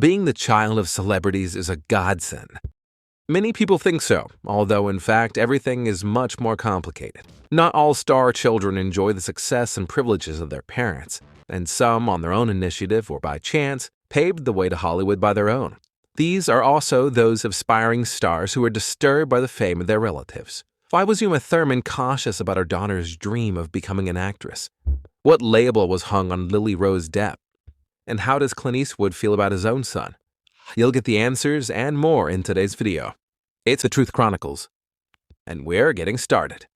Being the child of celebrities is a godsend. Many people think so, although in fact everything is much more complicated. Not all star children enjoy the success and privileges of their parents, and some, on their own initiative or by chance, paved the way to Hollywood by their own. These are also those aspiring stars who are disturbed by the fame of their relatives. Why was Uma Thurman cautious about her daughter's dream of becoming an actress? What label was hung on Lily Rose Depp? And how does Clint Eastwood feel about his own son? You'll get the answers and more in today's video. It's The Truth Chronicles, and we're getting started.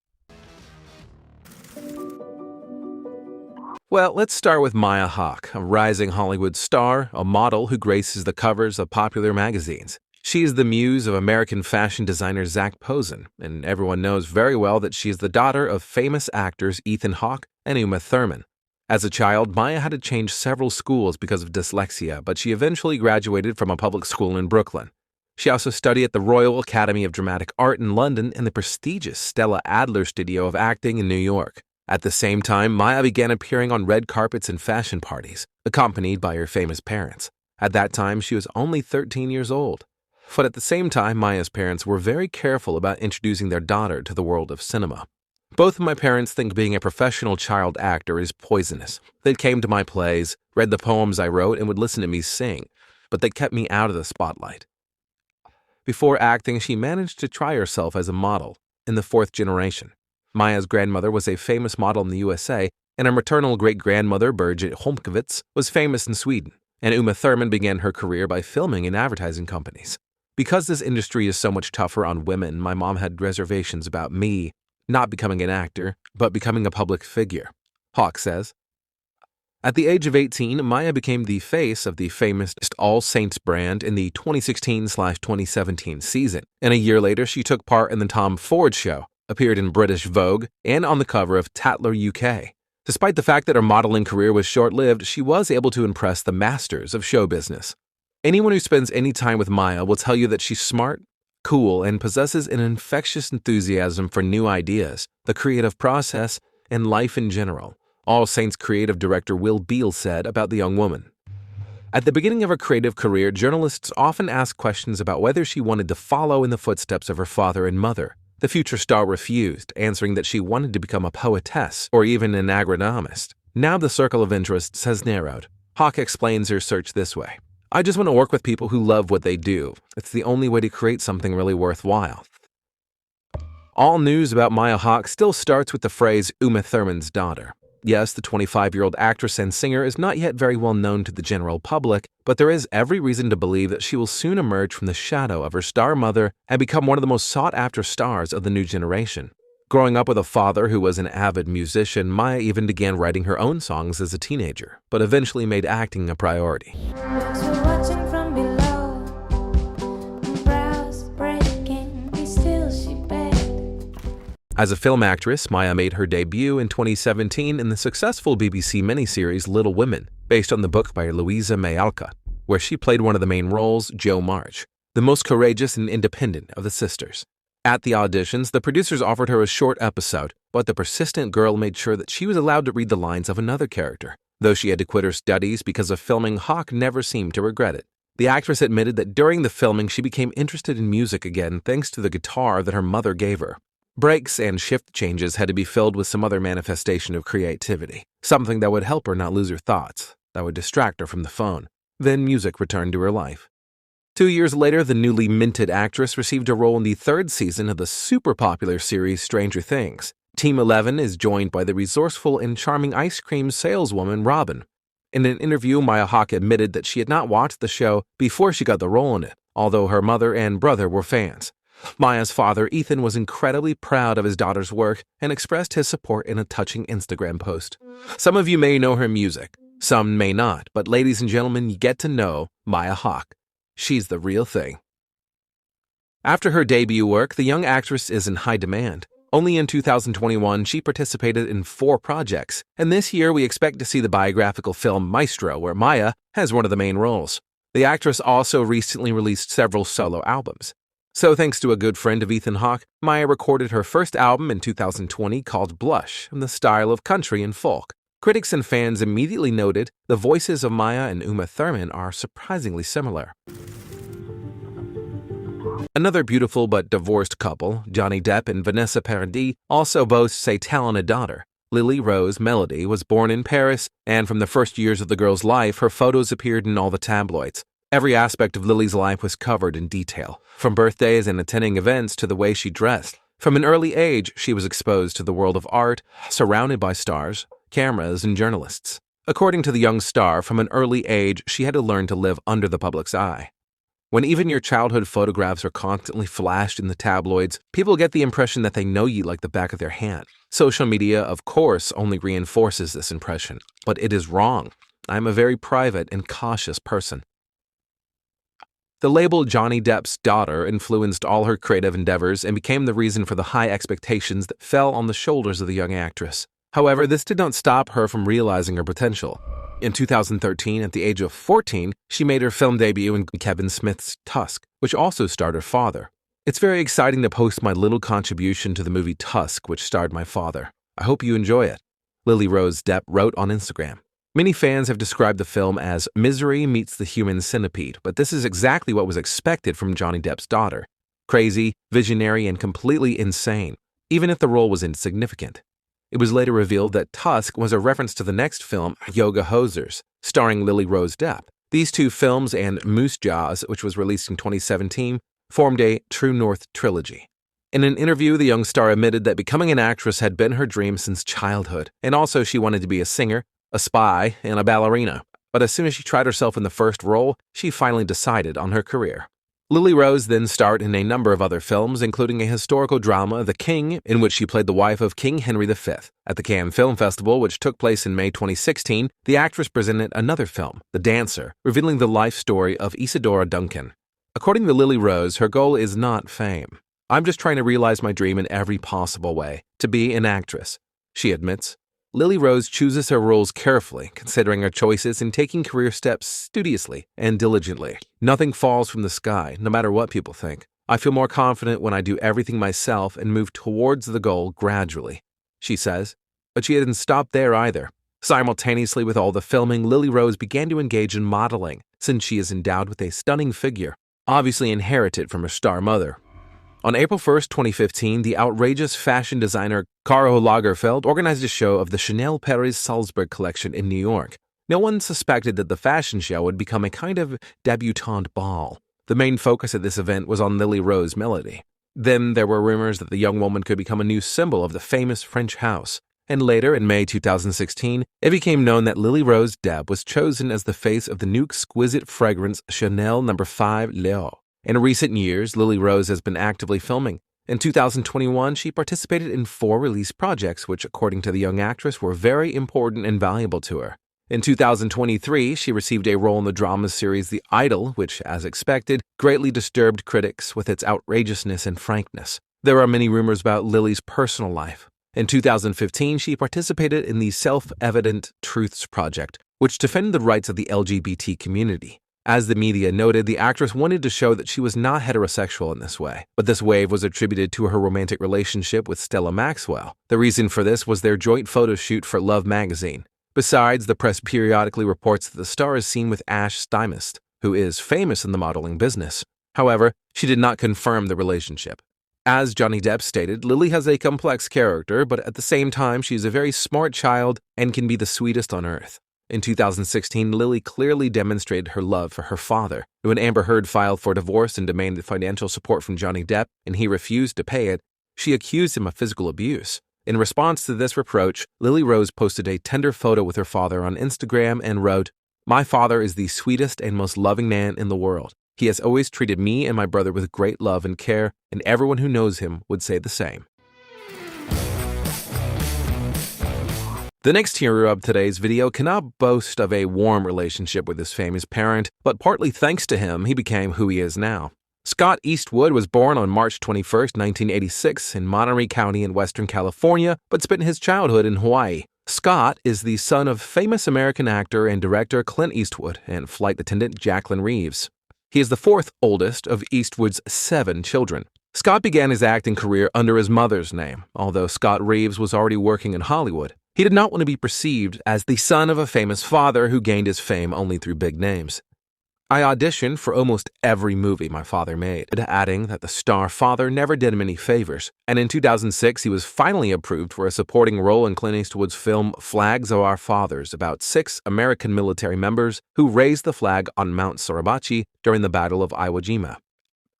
Well, let's start with Maya Hawke, a rising Hollywood star, a model who graces the covers of popular magazines. She is the muse of American fashion designer Zac Posen, and everyone knows very well that she is the daughter of famous actors Ethan Hawke and Uma Thurman. As a child, Maya had to change several schools because of dyslexia, but she eventually graduated from a public school in Brooklyn. She also studied at the Royal Academy of Dramatic Art in London and the prestigious Stella Adler Studio of Acting in New York. At the same time, Maya began appearing on red carpets and fashion parties, accompanied by her famous parents. At that time, she was only 13 years old. But at the same time, Maya's parents were very careful about introducing their daughter to the world of cinema. Both of my parents think being a professional child actor is poisonous. They came to my plays, read the poems I wrote, and would listen to me sing, but they kept me out of the spotlight. Before acting, she managed to try herself as a model in the fourth generation. Maya's grandmother was a famous model in the USA, and her maternal great-grandmother, Birgit Holmqvist, was famous in Sweden, and Uma Thurman began her career by filming in advertising companies. Because this industry is so much tougher on women, my mom had reservations about me not becoming an actor, but becoming a public figure. Hawke says, at the age of 18, Maya became the face of the famous All Saints brand in the 2016-2017 season, and a year later she took part in the Tom Ford Show, appeared in British Vogue, and on the cover of Tatler UK. Despite the fact that her modeling career was short-lived, she was able to impress the masters of show business. Anyone who spends any time with Maya will tell you that she's smart, cool, and possesses an infectious enthusiasm for new ideas, the creative process, and life in general. All Saints creative director Will Beal said about the young woman. At the beginning of her creative career, journalists often asked questions about whether she wanted to follow in the footsteps of her father and mother. The future star refused, answering that she wanted to become a poetess or even an agronomist. Now the circle of interests has narrowed. Hawke explains her search this way. I just want to work with people who love what they do. It's the only way to create something really worthwhile. All news about Maya Hawke still starts with the phrase Uma Thurman's daughter. Yes, the 25-year-old actress and singer is not yet very well known to the general public, but there is every reason to believe that she will soon emerge from the shadow of her star mother and become one of the most sought-after stars of the new generation. Growing up with a father who was an avid musician, Maya even began writing her own songs as a teenager, but eventually made acting a priority. As a film actress, Maya made her debut in 2017 in the successful BBC miniseries Little Women, based on the book by Louisa May Alcott, where she played one of the main roles, Jo March, the most courageous and independent of the sisters. At the auditions, the producers offered her a short episode, but the persistent girl made sure that she was allowed to read the lines of another character. Though she had to quit her studies because of filming, Hawke never seemed to regret it. The actress admitted that during the filming she became interested in music again thanks to the guitar that her mother gave her. Breaks and shift changes had to be filled with some other manifestation of creativity, something that would help her not lose her thoughts, that would distract her from the phone. Then music returned to her life. 2 years later, the newly minted actress received a role in the third season of the super popular series Stranger Things. Team 11 is joined by the resourceful and charming ice cream saleswoman Robin. In an interview, Maya Hawke admitted that she had not watched the show before she got the role in it, although her mother and brother were fans. Maya's father, Ethan, was incredibly proud of his daughter's work and expressed his support in a touching Instagram post. Some of you may know her music, some may not, but ladies and gentlemen, you get to know Maya Hawke. She's the real thing. After her debut work, the young actress is in high demand. Only in 2021, she participated in 4 projects, and this year we expect to see the biographical film Maestro, where Maya has one of the main roles. The actress also recently released several solo albums. So thanks to a good friend of Ethan Hawke, Maya recorded her first album in 2020 called Blush in the style of country and folk. Critics and fans immediately noted the voices of Maya and Uma Thurman are surprisingly similar. Another beautiful but divorced couple, Johnny Depp and Vanessa Paradis, also boasts a talented daughter. Lily Rose Melody was born in Paris, and from the first years of the girl's life, her photos appeared in all the tabloids. Every aspect of Lily's life was covered in detail, from birthdays and attending events to the way she dressed. From an early age, she was exposed to the world of art, surrounded by stars, cameras, and journalists. According to the young star, from an early age, she had to learn to live under the public's eye. When even your childhood photographs are constantly flashed in the tabloids, people get the impression that they know you like the back of their hand. Social media, of course, only reinforces this impression, but it is wrong. I'm a very private and cautious person. The label Johnny Depp's daughter influenced all her creative endeavors and became the reason for the high expectations that fell on the shoulders of the young actress. However, this did not stop her from realizing her potential. In 2013, at the age of 14, she made her film debut in Kevin Smith's Tusk, which also starred her father. It's very exciting to post my little contribution to the movie Tusk, which starred my father. I hope you enjoy it. Lily Rose Depp wrote on Instagram. Many fans have described the film as misery meets the human centipede, but this is exactly what was expected from Johnny Depp's daughter. Crazy, visionary, and completely insane, even if the role was insignificant. It was later revealed that Tusk was a reference to the next film, Yoga Hosers, starring Lily Rose Depp. These two films and Moose Jaws, which was released in 2017, formed a True North trilogy. In an interview, the young star admitted that becoming an actress had been her dream since childhood, and also she wanted to be a singer, a spy, and a ballerina. But as soon as she tried herself in the first role, she finally decided on her career. Lily Rose then starred in a number of other films, including a historical drama, The King, in which she played the wife of King Henry V. At the Cannes Film Festival, which took place in May 2016, the actress presented another film, The Dancer, revealing the life story of Isadora Duncan. According to Lily Rose, her goal is not fame. I'm just trying to realize my dream in every possible way, to be an actress, she admits. Lily Rose chooses her roles carefully, considering her choices and taking career steps studiously and diligently. Nothing falls from the sky, no matter what people think. I feel more confident when I do everything myself and move towards the goal gradually, she says. But she didn't stop there either. Simultaneously with all the filming, Lily Rose began to engage in modeling, since she is endowed with a stunning figure, obviously inherited from her star mother. On April 1, 2015, the outrageous fashion designer Karl Lagerfeld organized a show of the Chanel Paris Salzburg collection in New York. No one suspected that the fashion show would become a kind of debutante ball. The main focus at this event was on Lily Rose Melody. Then there were rumors that the young woman could become a new symbol of the famous French house. And later, in May 2016, it became known that Lily Rose Depp was chosen as the face of the new exquisite fragrance Chanel No. 5 Léo. In recent years, Lily Rose has been actively filming. In 2021, she participated in 4 release projects, which, according to the young actress, were very important and valuable to her. In 2023, she received a role in the drama series The Idol, which, as expected, greatly disturbed critics with its outrageousness and frankness. There are many rumors about Lily's personal life. In 2015, she participated in the Self-Evident Truths Project, which defended the rights of the LGBT community. As the media noted, the actress wanted to show that she was not heterosexual in this way, but this wave was attributed to her romantic relationship with Stella Maxwell. The reason for this was their joint photo shoot for Love magazine. Besides, the press periodically reports that the star is seen with Ash Stymist, who is famous in the modeling business. However, she did not confirm the relationship. As Johnny Depp stated, Lily has a complex character, but at the same time, she is a very smart child and can be the sweetest on earth. In 2016, Lily clearly demonstrated her love for her father. When Amber Heard filed for divorce and demanded financial support from Johnny Depp, and he refused to pay it, she accused him of physical abuse. In response to this reproach, Lily Rose posted a tender photo with her father on Instagram and wrote, "My father is the sweetest and most loving man in the world. He has always treated me and my brother with great love and care, and everyone who knows him would say the same." The next hero of today's video cannot boast of a warm relationship with his famous parent, but partly thanks to him, he became who he is now. Scott Eastwood was born on March 21, 1986 in Monterey County in Western California, but spent his childhood in Hawaii. Scott is the son of famous American actor and director Clint Eastwood and flight attendant Jacqueline Reeves. He is the 4th oldest of Eastwood's 7 children. Scott began his acting career under his mother's name, although Scott Reeves was already working in Hollywood. He did not want to be perceived as the son of a famous father who gained his fame only through big names. I auditioned for almost every movie my father made, adding that the star father never did him any favors, and in 2006 he was finally approved for a supporting role in Clint Eastwood's film Flags of Our Fathers about 6 American military members who raised the flag on Mount Suribachi during the Battle of Iwo Jima.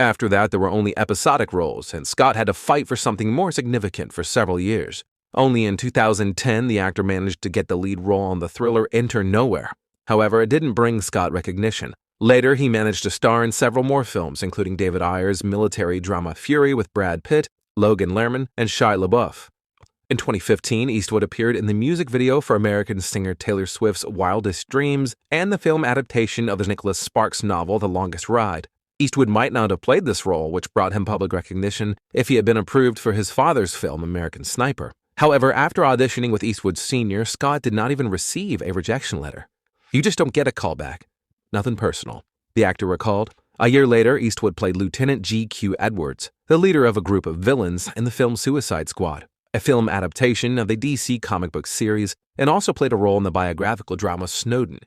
After that, there were only episodic roles, and Scott had to fight for something more significant for several years. Only in 2010, the actor managed to get the lead role on the thriller Enter Nowhere. However, it didn't bring Scott recognition. Later, he managed to star in several more films, including David Ayer's military drama Fury with Brad Pitt, Logan Lerman, and Shia LaBeouf. In 2015, Eastwood appeared in the music video for American singer Taylor Swift's Wildest Dreams and the film adaptation of the Nicholas Sparks novel The Longest Ride. Eastwood might not have played this role, which brought him public recognition, if he had been approved for his father's film American Sniper. However, after auditioning with Eastwood Sr., Scott did not even receive a rejection letter. You just don't get a callback. Nothing personal, the actor recalled. A year later, Eastwood played Lieutenant G.Q. Edwards, the leader of a group of villains in the film Suicide Squad, a film adaptation of the DC comic book series, and also played a role in the biographical drama Snowden.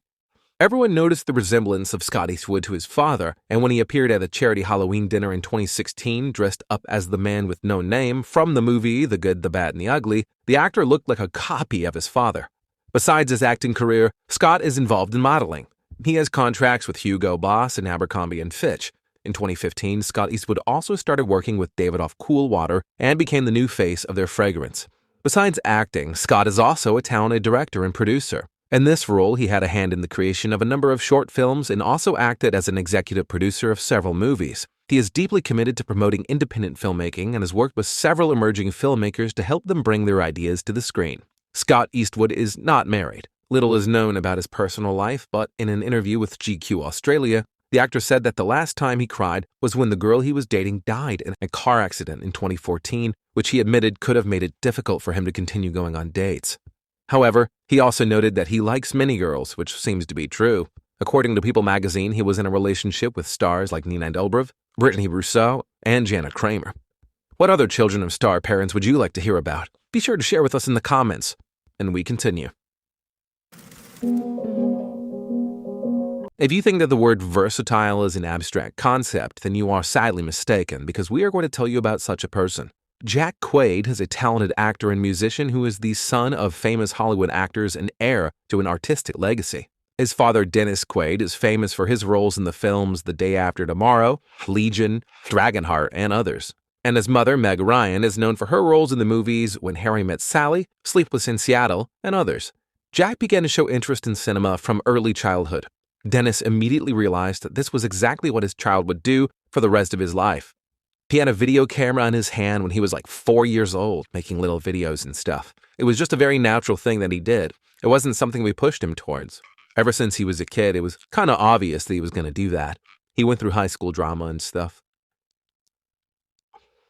Everyone noticed the resemblance of Scott Eastwood to his father, and when he appeared at a charity Halloween dinner in 2016 dressed up as the man with no name from the movie The Good, the Bad, and the Ugly, the actor looked like a copy of his father. Besides his acting career, Scott is involved in modeling. He has contracts with Hugo Boss and Abercrombie & Fitch. In 2015, Scott Eastwood also started working with David Off Coolwater and became the new face of their fragrance. Besides acting, Scott is also a talented director and producer. In this role, he had a hand in the creation of a number of short films and also acted as an executive producer of several movies. He is deeply committed to promoting independent filmmaking and has worked with several emerging filmmakers to help them bring their ideas to the screen. Scott Eastwood is not married. Little is known about his personal life, but in an interview with GQ Australia, the actor said that the last time he cried was when the girl he was dating died in a car accident in 2014, which he admitted could have made it difficult for him to continue going on dates. However, he also noted that he likes many girls, which seems to be true. According to People magazine, he was in a relationship with stars like Nina Dobrev, Brittany Rousseau, and Jana Kramer. What other children of star parents would you like to hear about? Be sure to share with us in the comments. And we continue. If you think that the word versatile is an abstract concept, then you are sadly mistaken, because we are going to tell you about such a person. Jack Quaid is a talented actor and musician who is the son of famous Hollywood actors and heir to an artistic legacy. His father, Dennis Quaid, is famous for his roles in the films The Day After Tomorrow, Legion, Dragonheart, and others. And his mother, Meg Ryan, is known for her roles in the movies When Harry Met Sally, Sleepless in Seattle, and others. Jack began to show interest in cinema from early childhood. Dennis immediately realized that this was exactly what his child would do for the rest of his life. He had a video camera in his hand when he was like 4 years old, making little videos and stuff. It was just a very natural thing that he did. It wasn't something we pushed him towards. Ever since he was a kid, it was kind of obvious that he was going to do that. He went through high school drama and stuff.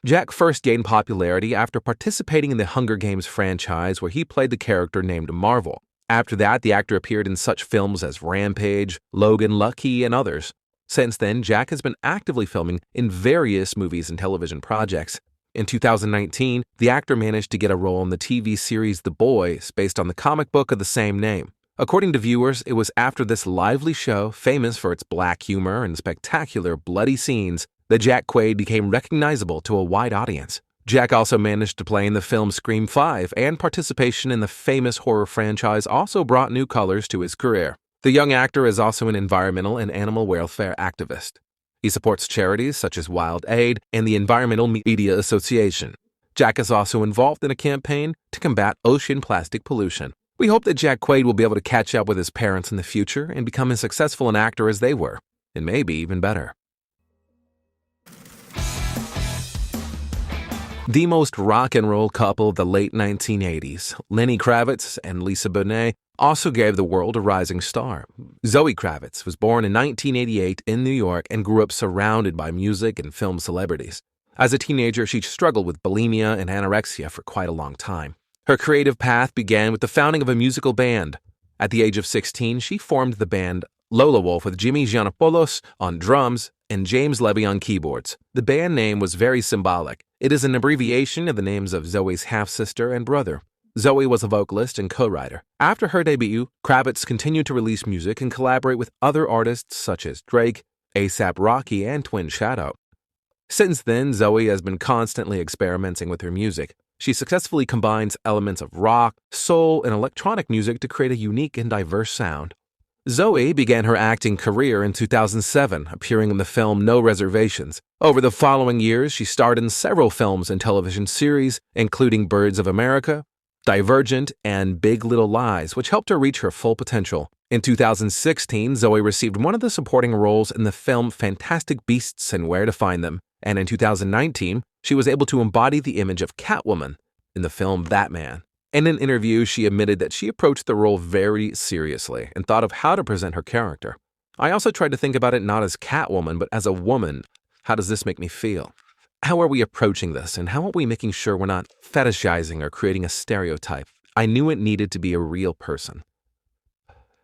Jack first gained popularity after participating in the Hunger Games franchise, where he played the character named Marvel. After that, the actor appeared in such films as Rampage, Logan Lucky, and others. Since then, Jack has been actively filming in various movies and television projects. In 2019, the actor managed to get a role in the TV series The Boys, based on the comic book of the same name. According to viewers, it was after this lively show, famous for its black humor and spectacular bloody scenes, that Jack Quaid became recognizable to a wide audience. Jack also managed to play in the film Scream 5, and participation in the famous horror franchise also brought new colors to his career. The young actor is also an environmental and animal welfare activist. He supports charities such as Wild Aid and the Environmental Media Association. Jack is also involved in a campaign to combat ocean plastic pollution. We hope that Jack Quaid will be able to catch up with his parents in the future and become as successful an actor as they were, and maybe even better. The most rock and roll couple of the late 1980s, Lenny Kravitz and Lisa Bonet, also gave the world a rising star. Zoë Kravitz was born in 1988 in New York and grew up surrounded by music and film celebrities. As a teenager, she struggled with bulimia and anorexia for quite a long time. Her creative path began with the founding of a musical band. At the age of 16, she formed the band Lola Wolf with Jimmy Giannopoulos on drums and James Levy on keyboards. The band name was very symbolic. It is an abbreviation of the names of Zoe's half-sister and brother. Zoë was a vocalist and co-writer. After her debut, Kravitz continued to release music and collaborate with other artists such as Drake, A$AP Rocky, and Twin Shadow. Since then, Zoë has been constantly experimenting with her music. She successfully combines elements of rock, soul, and electronic music to create a unique and diverse sound. Zoë began her acting career in 2007, appearing in the film No Reservations. Over the following years, she starred in several films and television series, including Birds of America, Divergent, and Big Little Lies, which helped her reach her full potential. In 2016, Zoë received one of the supporting roles in the film Fantastic Beasts and Where to Find Them, and in 2019, she was able to embody the image of Catwoman in the film Batman. In an interview, she admitted that she approached the role very seriously and thought of how to present her character. I also tried to think about it not as Catwoman, but as a woman. How does this make me feel? How are we approaching this, and how are we making sure we're not fetishizing or creating a stereotype? I knew it needed to be a real person.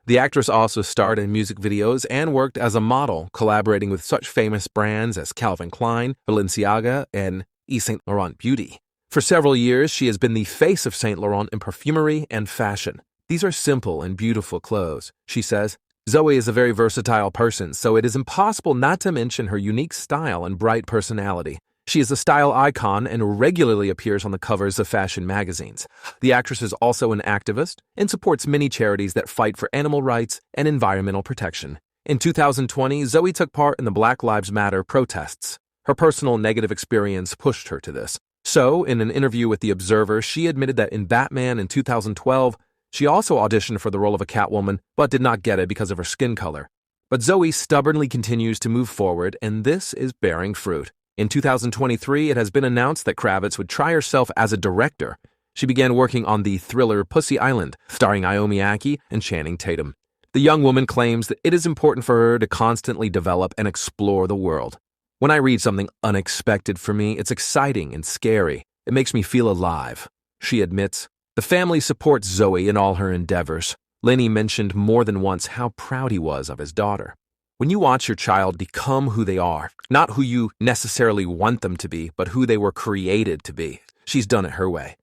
The actress also starred in music videos and worked as a model, collaborating with such famous brands as Calvin Klein, Balenciaga, and Yves Saint Laurent Beauty. For several years, she has been the face of Saint Laurent in perfumery and fashion. These are simple and beautiful clothes, she says. Zoë is a very versatile person, so it is impossible not to mention her unique style and bright personality. She is a style icon and regularly appears on the covers of fashion magazines. The actress is also an activist and supports many charities that fight for animal rights and environmental protection. In 2020, Zoë took part in the Black Lives Matter protests. Her personal negative experience pushed her to this. So, in an interview with The Observer, she admitted that in Batman in 2012, she also auditioned for the role of a Catwoman, but did not get it because of her skin color. But Zoë stubbornly continues to move forward, and this is bearing fruit. In 2023, it has been announced that Kravitz would try herself as a director. She began working on the thriller Pussy Island, starring Naomi Ackie and Channing Tatum. The young woman claims that it is important for her to constantly develop and explore the world. When I read something unexpected for me, it's exciting and scary. It makes me feel alive, she admits. The family supports Zoë in all her endeavors. Lenny mentioned more than once how proud he was of his daughter. When you watch your child become who they are, not who you necessarily want them to be, but who they were created to be, she's done it her way.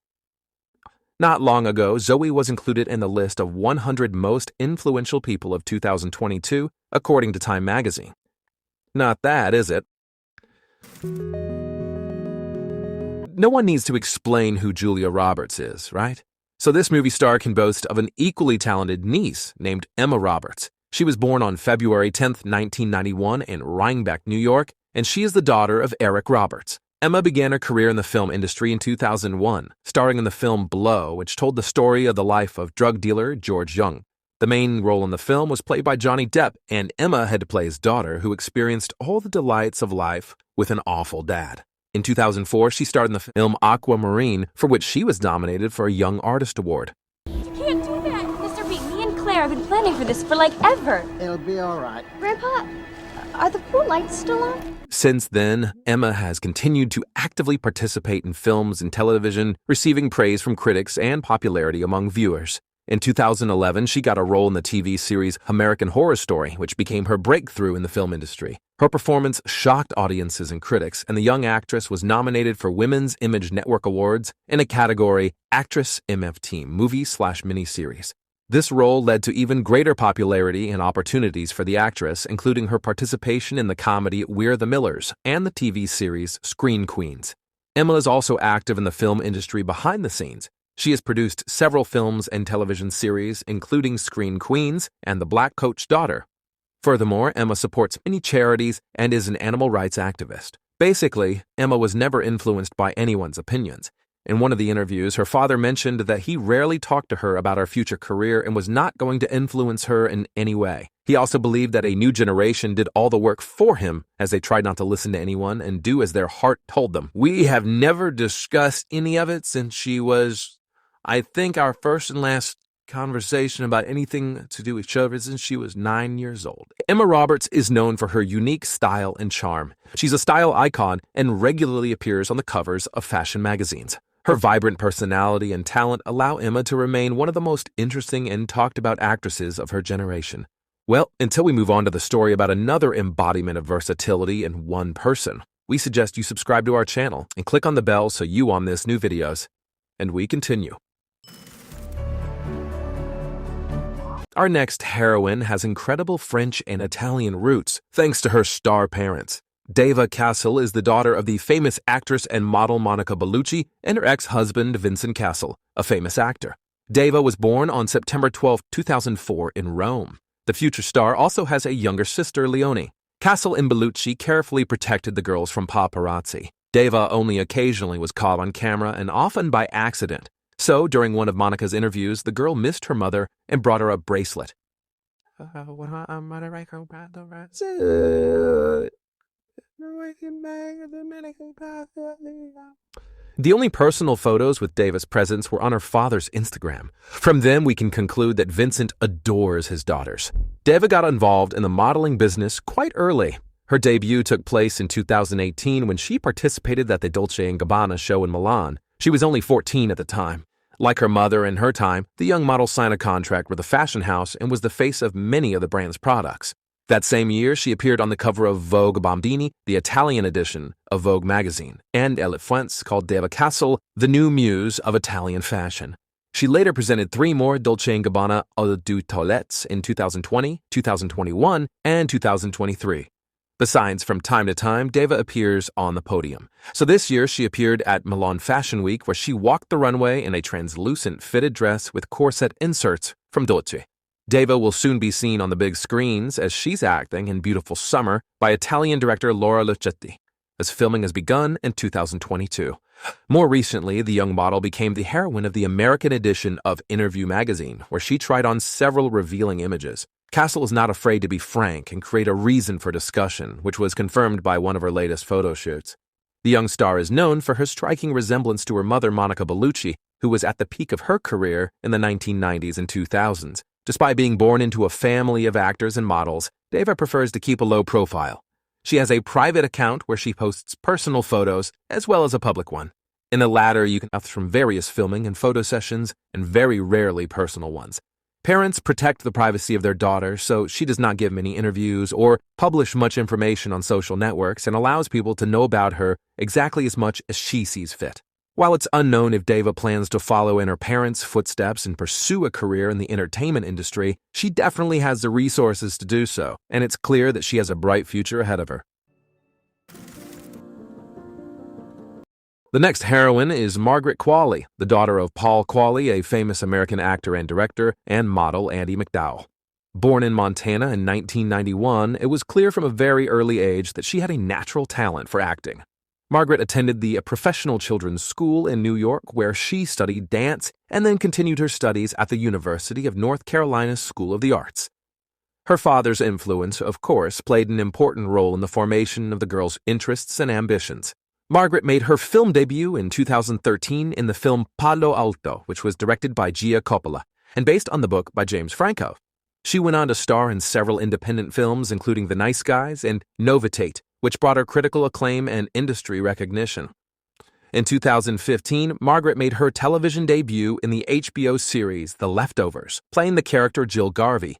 Not long ago, Zoë was included in the list of 100 most influential people of 2022, according to Time magazine. Not that, is it? No one needs to explain who Julia Roberts is, right? So this movie star can boast of an equally talented niece named Emma Roberts. She was born on February 10, 1991 in Rhinebeck, New York, and she is the daughter of Eric Roberts. Emma began her career in the film industry in 2001, starring in the film Blow, which told the story of the life of drug dealer George Jung. The main role in the film was played by Johnny Depp, and Emma had to play his daughter, who experienced all the delights of life with an awful dad. In 2004, she starred in the film Aquamarine, for which she was nominated for a Young Artist Award. You can't do that! Mr. B, me and Claire have been planning for this for like ever. It'll be all right. Grandpa, are the pool lights still on? Since then, Emma has continued to actively participate in films and television, receiving praise from critics and popularity among viewers. In 2011, she got a role in the TV series American Horror Story, which became her breakthrough in the film industry. Her performance shocked audiences and critics, and the young actress was nominated for Women's Image Network Awards in a category Actress MFT Movie/Miniseries. This role led to even greater popularity and opportunities for the actress, including her participation in the comedy We're the Millers and the TV series Screen Queens. Emma is also active in the film industry behind the scenes. She has produced several films and television series, including Screen Queens and The Black Coach Daughter. Furthermore, Emma supports many charities and is an animal rights activist. Basically, Emma was never influenced by anyone's opinions. In one of the interviews, her father mentioned that he rarely talked to her about her future career and was not going to influence her in any way. He also believed that a new generation did all the work for him, as they tried not to listen to anyone and do as their heart told them. We have never discussed any of it since she was, I think, our first and last conversation about anything to do with children since she was 9 years old. Emma Roberts is known for her unique style and charm. She's a style icon and regularly appears on the covers of fashion magazines. Her vibrant personality and talent allow Emma to remain one of the most interesting and talked about actresses of her generation. Well, until we move on to the story about another embodiment of versatility in one person, we suggest you subscribe to our channel and click on the bell so you won't miss new videos. And we continue. Our next heroine has incredible French and Italian roots, thanks to her star parents. Deva Cassel is the daughter of the famous actress and model Monica Bellucci and her ex-husband Vincent Cassel, a famous actor. Deva was born on September 12, 2004 in Rome. The future star also has a younger sister, Leonie. Cassel and Bellucci carefully protected the girls from paparazzi. Deva only occasionally was caught on camera and often by accident. So, during one of Monica's interviews, the girl missed her mother and brought her a bracelet. The only personal photos with Deva's presence were on her father's Instagram. From them, we can conclude that Vincent adores his daughters. Deva got involved in the modeling business quite early. Her debut took place in 2018 when she participated at the Dolce & Gabbana show in Milan. She was only 14 at the time. Like her mother in her time, the young model signed a contract with a fashion house and was the face of many of the brand's products. That same year, she appeared on the cover of Vogue Bombini, the Italian edition of Vogue magazine, and Elle Fuentes called Deva Cassel the new muse of Italian fashion. She later presented 3 more Dolce & Gabbana Eau de Toilette in 2020, 2021, and 2023. Besides, from time to time, Deva appears on the podium. So this year, she appeared at Milan Fashion Week, where she walked the runway in a translucent fitted dress with corset inserts from Dolce. Deva will soon be seen on the big screens as she's acting in Beautiful Summer by Italian director Laura Lucetti, as filming has begun in 2022. More recently, the young model became the heroine of the American edition of Interview magazine, where she tried on several revealing images. Cassel is not afraid to be frank and create a reason for discussion, which was confirmed by one of her latest photo shoots. The young star is known for her striking resemblance to her mother Monica Bellucci, who was at the peak of her career in the 1990s and 2000s. Despite being born into a family of actors and models, Deva prefers to keep a low profile. She has a private account where she posts personal photos as well as a public one. In the latter, you can opt from various filming and photo sessions and very rarely personal ones. Parents protect the privacy of their daughter, so she does not give many interviews or publish much information on social networks and allows people to know about her exactly as much as she sees fit. While it's unknown if Deva plans to follow in her parents' footsteps and pursue a career in the entertainment industry, she definitely has the resources to do so, and it's clear that she has a bright future ahead of her. The next heroine is Margaret Qualley, the daughter of Paul Qualley, a famous American actor and director, and model Andie MacDowell. Born in Montana in 1991, it was clear from a very early age that she had a natural talent for acting. Margaret attended the Professional Children's School in New York, where she studied dance and then continued her studies at the University of North Carolina's School of the Arts. Her father's influence, of course, played an important role in the formation of the girl's interests and ambitions. Margaret made her film debut in 2013 in the film Palo Alto, which was directed by Gia Coppola and based on the book by James Franco. She went on to star in several independent films, including The Nice Guys and Novitate, which brought her critical acclaim and industry recognition. In 2015, Margaret made her television debut in the HBO series The Leftovers, playing the character Jill Garvey.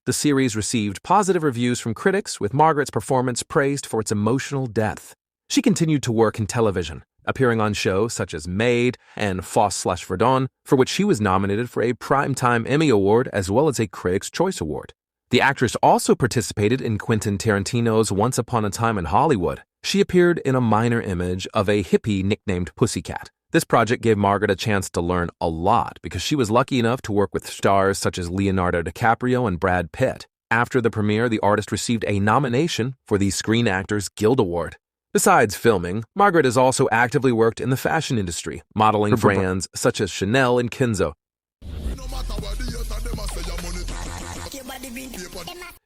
The series received positive reviews from critics, with Margaret's performance praised for its emotional depth. She continued to work in television, appearing on shows such as Maid and Fosse/Verdon, for which she was nominated for a Primetime Emmy Award as well as a Critics' Choice Award. The actress also participated in Quentin Tarantino's Once Upon a Time in Hollywood. She appeared in a minor image of a hippie nicknamed Pussycat. This project gave Margaret a chance to learn a lot because she was lucky enough to work with stars such as Leonardo DiCaprio and Brad Pitt. After the premiere, the artist received a nomination for the Screen Actors Guild Award. Besides filming, Margaret has also actively worked in the fashion industry, modeling for brands such as Chanel and Kenzo.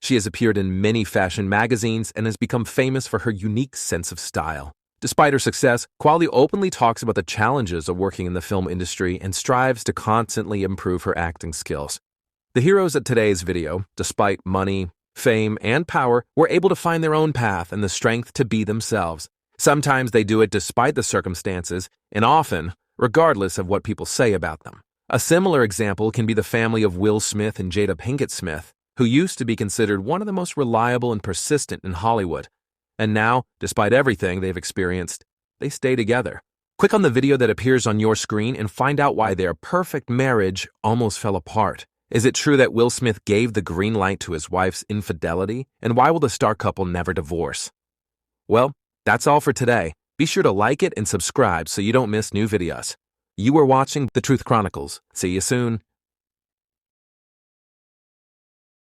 She has appeared in many fashion magazines and has become famous for her unique sense of style. Despite her success, Qualley openly talks about the challenges of working in the film industry and strives to constantly improve her acting skills. The heroes of today's video, despite money, fame, and power, were able to find their own path and the strength to be themselves. Sometimes they do it despite the circumstances, and often regardless of what people say about them. A similar example can be the family of Will Smith and Jada Pinkett Smith, who used to be considered one of the most reliable and persistent in Hollywood. And now, despite everything they've experienced, they stay together. Click on the video that appears on your screen and find out why their perfect marriage almost fell apart. Is it true that Will Smith gave the green light to his wife's infidelity? And why will the star couple never divorce? Well, that's all for today. Be sure to like it and subscribe so you don't miss new videos. You are watching The Truth Chronicles. See you soon.